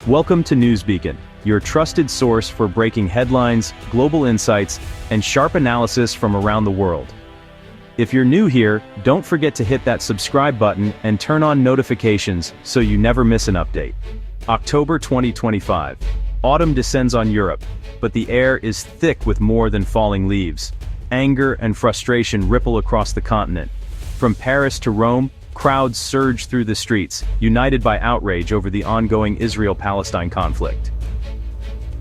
Welcome to Newsbeacon, your trusted source for breaking headlines, global insights, and sharp analysis from around the world. If you're new here, don't forget to hit that subscribe button and turn on notifications so you never miss an update. October 2025. Autumn descends on Europe, but the air is thick with more than falling leaves. Anger and frustration ripple across the continent. From Paris to Rome, crowds surge through the streets, united by outrage over the ongoing Israel-Palestine conflict.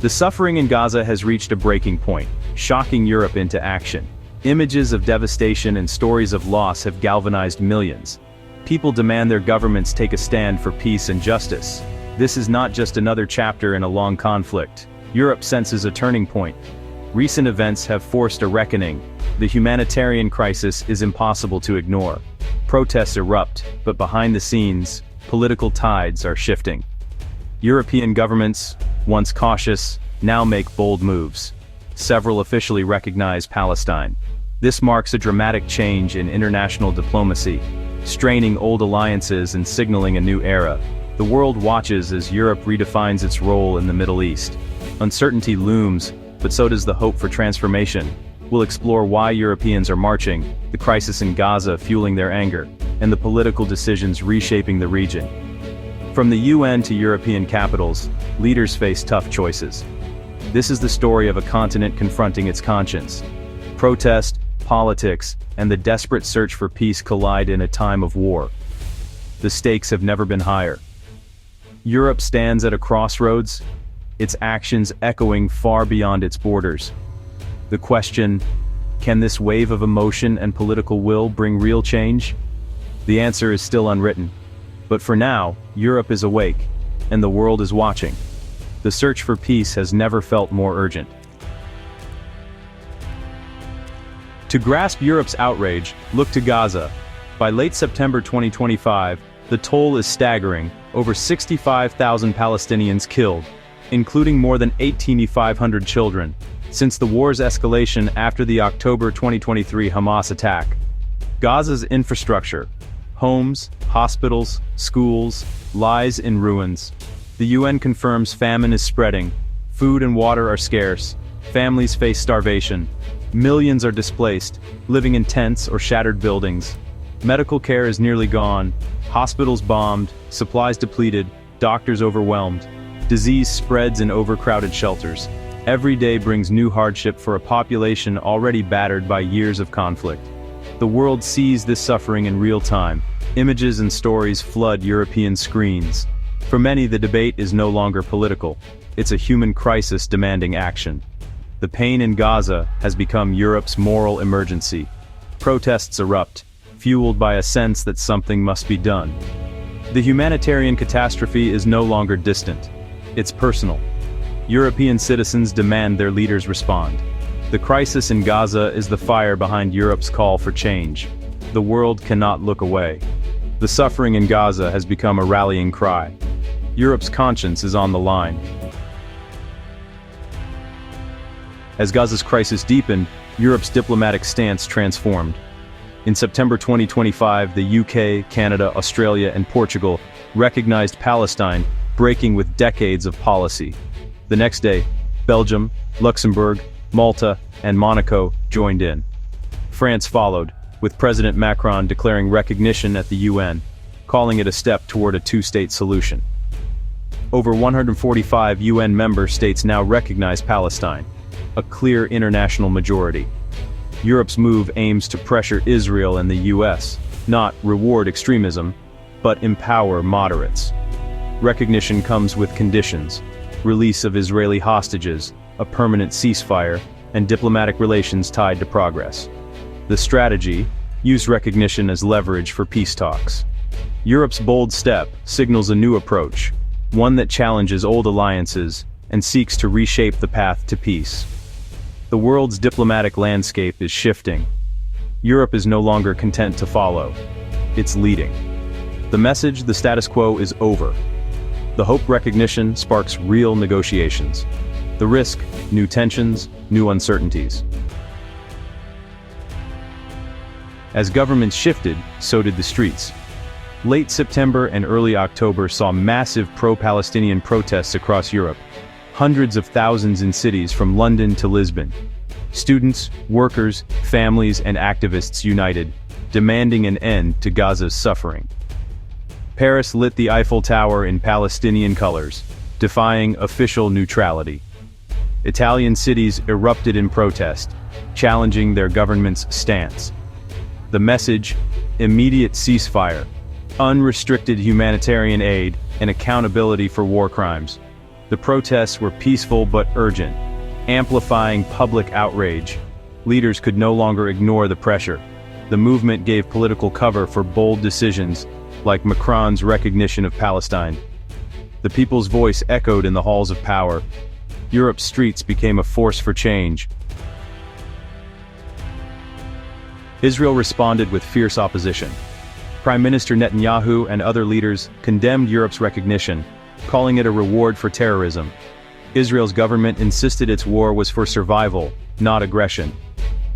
The suffering in Gaza has reached a breaking point, shocking Europe into action. Images of devastation and stories of loss have galvanized millions. People demand their governments take a stand for peace and justice. This is not just another chapter in a long conflict. Europe senses a turning point. Recent events have forced a reckoning. The humanitarian crisis is impossible to ignore. Protests erupt, but behind the scenes, political tides are shifting. European governments, once cautious, now make bold moves. Several officially recognize Palestine. This marks a dramatic change in international diplomacy, straining old alliances and signaling a new era. The world watches as Europe redefines its role in the Middle East. Uncertainty looms, but so does the hope for transformation. We'll explore why Europeans are marching, the crisis in Gaza fueling their anger, and the political decisions reshaping the region. From the UN to European capitals, leaders face tough choices. This is the story of a continent confronting its conscience. Protest, politics, and the desperate search for peace collide in a time of war. The stakes have never been higher. Europe stands at a crossroads, its actions echoing far beyond its borders. The question, can this wave of emotion and political will bring real change? The answer is still unwritten. But for now, Europe is awake, and the world is watching. The search for peace has never felt more urgent. To grasp Europe's outrage, look to Gaza. By late September 2025, the toll is staggering, over 65,000 Palestinians killed, including more than 8,500 children. Since the war's escalation after the October 2023 Hamas attack, Gaza's infrastructure, homes, hospitals, schools, lies in ruins. The UN confirms famine is spreading, food and water are scarce, families face starvation, millions are displaced, living in tents or shattered buildings. Medical care is nearly gone, hospitals bombed, supplies depleted, doctors overwhelmed. Disease spreads in overcrowded shelters. Every day brings new hardship for a population already battered by years of conflict. The world sees this suffering in real time. Images and stories flood European screens. For many, the debate is no longer political. It's a human crisis demanding action. The pain in Gaza has become Europe's moral emergency. Protests erupt, fueled by a sense that something must be done. The humanitarian catastrophe is no longer distant. It's personal. European citizens demand their leaders respond. The crisis in Gaza is the fire behind Europe's call for change. The world cannot look away. The suffering in Gaza has become a rallying cry. Europe's conscience is on the line. As Gaza's crisis deepened, Europe's diplomatic stance transformed. In September 2025, the UK, Canada, Australia, and Portugal recognized Palestine, breaking with decades of policy. The next day, Belgium, Luxembourg, Malta, and Monaco joined in. France followed, with President Macron declaring recognition at the UN, calling it a step toward a two-state solution. Over 145 UN member states now recognize Palestine, a clear international majority. Europe's move aims to pressure Israel and the US, not reward extremism, but empower moderates. Recognition comes with conditions: release of Israeli hostages, a permanent ceasefire, and diplomatic relations tied to progress. The strategy: use recognition as leverage for peace talks. Europe's bold step signals a new approach, one that challenges old alliances and seeks to reshape the path to peace. The world's diplomatic landscape is shifting. Europe is no longer content to follow. It's leading. The message: the status quo is over. The hope: recognition sparks real negotiations. The risk: new tensions, new uncertainties. As governments shifted, so did the streets. Late September and early October saw massive pro-Palestinian protests across Europe, hundreds of thousands in cities from London to Lisbon. Students, workers, families, and activists united, demanding an end to Gaza's suffering. Paris lit the Eiffel Tower in Palestinian colors, defying official neutrality. Italian cities erupted in protest, challenging their government's stance. The message: immediate ceasefire, unrestricted humanitarian aid, and accountability for war crimes. The protests were peaceful but urgent, amplifying public outrage. Leaders could no longer ignore the pressure. The movement gave political cover for bold decisions, like Macron's recognition of Palestine. The people's voice echoed in the halls of power. Europe's streets became a force for change. Israel responded with fierce opposition. Prime Minister Netanyahu and other leaders condemned Europe's recognition, calling it a reward for terrorism. Israel's government insisted its war was for survival, not aggression.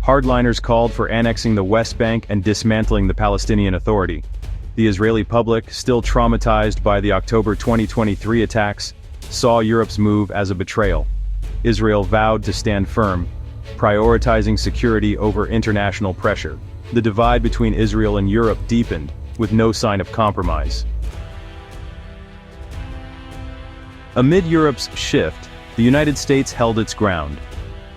Hardliners called for annexing the West Bank and dismantling the Palestinian Authority. The Israeli public, still traumatized by the October 2023 attacks, saw Europe's move as a betrayal. Israel vowed to stand firm, prioritizing security over international pressure. The divide between Israel and Europe deepened, with no sign of compromise. Amid Europe's shift, the United States held its ground.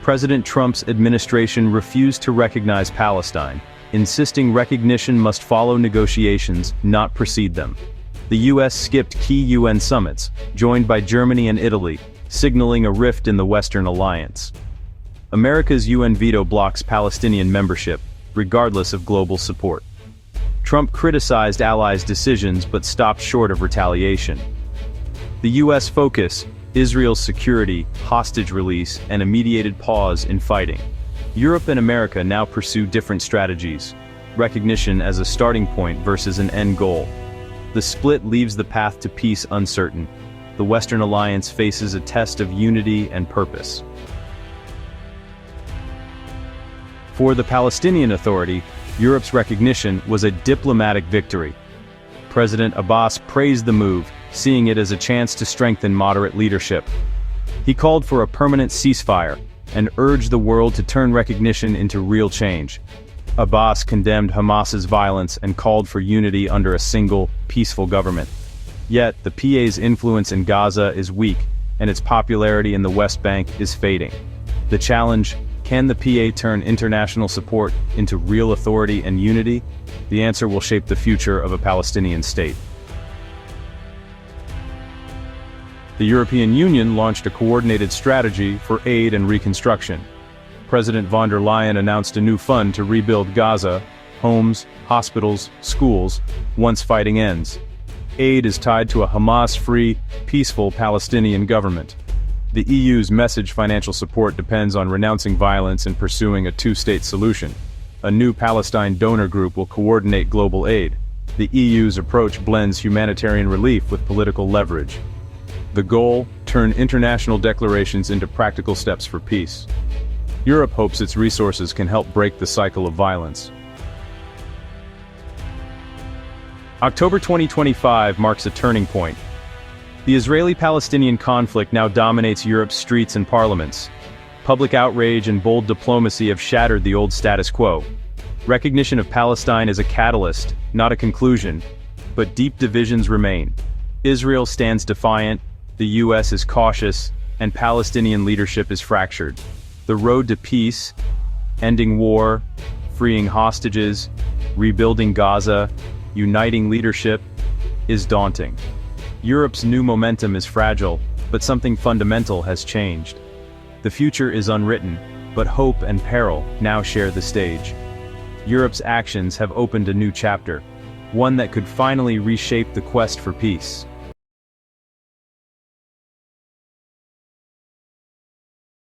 President Trump's administration refused to recognize Palestine, insisting recognition must follow negotiations, not precede them. The U.S. skipped key UN summits, joined by Germany and Italy, signaling a rift in the Western alliance. America's UN veto blocks Palestinian membership, regardless of global support. Trump criticized allies' decisions but stopped short of retaliation. The U.S. focus: Israel's security, hostage release, and a mediated pause in fighting. Europe and America now pursue different strategies, recognition as a starting point versus an end goal. The split leaves the path to peace uncertain. The Western alliance faces a test of unity and purpose. For the Palestinian Authority, Europe's recognition was a diplomatic victory. President Abbas praised the move, seeing it as a chance to strengthen moderate leadership. He called for a permanent ceasefire and urged the world to turn recognition into real change. Abbas condemned Hamas's violence and called for unity under a single, peaceful government. Yet, the PA's influence in Gaza is weak, and its popularity in the West Bank is fading. The challenge: can the PA turn international support into real authority and unity? The answer will shape the future of a Palestinian state. The European Union launched a coordinated strategy for aid and reconstruction. President von der Leyen announced a new fund to rebuild Gaza, homes, hospitals, schools, once fighting ends. Aid is tied to a Hamas-free, peaceful Palestinian government. The EU's message: financial support depends on renouncing violence and pursuing a two-state solution. A new Palestine donor group will coordinate global aid. The EU's approach blends humanitarian relief with political leverage. The goal: turn international declarations into practical steps for peace. Europe hopes its resources can help break the cycle of violence. October 2025 marks a turning point. The Israeli-Palestinian conflict now dominates Europe's streets and parliaments. Public outrage and bold diplomacy have shattered the old status quo. Recognition of Palestine is a catalyst, not a conclusion, but deep divisions remain. Israel stands defiant, the US is cautious, and Palestinian leadership is fractured. The road to peace, ending war, freeing hostages, rebuilding Gaza, uniting leadership, is daunting. Europe's new momentum is fragile, but something fundamental has changed. The future is unwritten, but hope and peril now share the stage. Europe's actions have opened a new chapter, one that could finally reshape the quest for peace.